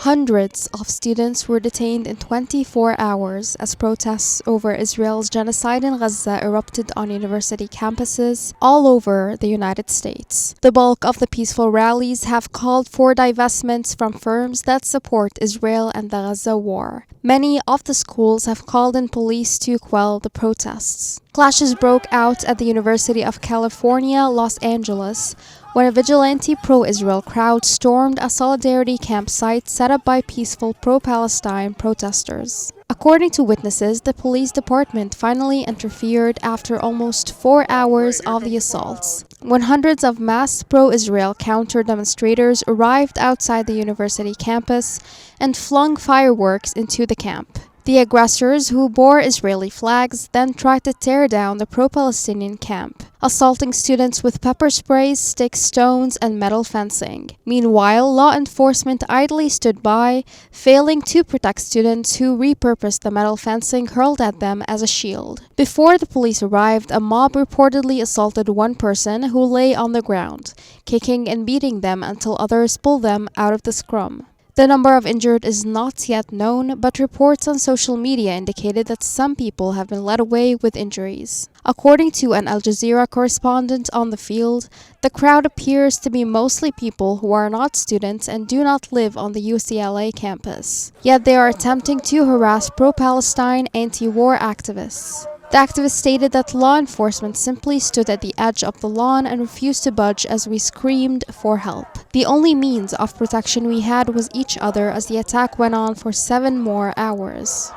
Hundreds of students were detained in 24 hours as protests over Israel's genocide in Gaza erupted on university campuses all over the United States. The bulk of the peaceful rallies have called for divestments from firms that support Israel and the Gaza war. Many of the schools have called in police to quell the protests. Clashes broke out at the University of California, Los Angeles, when a vigilante pro-Israel crowd stormed a solidarity campsite set up by peaceful pro-Palestine protesters. According to witnesses, the police department finally interfered after almost 4 hours of the assaults, when hundreds of masked pro-Israel counter-demonstrators arrived outside the university campus and flung fireworks into the camp. The aggressors, who bore Israeli flags, then tried to tear down the pro-Palestinian camp, assaulting students with pepper sprays, sticks, stones, and metal fencing. Meanwhile, law enforcement idly stood by, failing to protect students who repurposed the metal fencing hurled at them as a shield. Before the police arrived, a mob reportedly assaulted one person who lay on the ground, kicking and beating them until others pulled them out of the scrum. The number of injured is not yet known, but reports on social media indicated that some people have been led away with injuries. According to an Al Jazeera correspondent on the field, the crowd appears to be mostly people who are not students and do not live on the UCLA campus. Yet they are attempting to harass pro-Palestine anti-war activists. The activist stated that law enforcement simply stood at the edge of the lawn and refused to budge as we screamed for help. The only means of protection we had was each other as the attack went on for 7 more hours.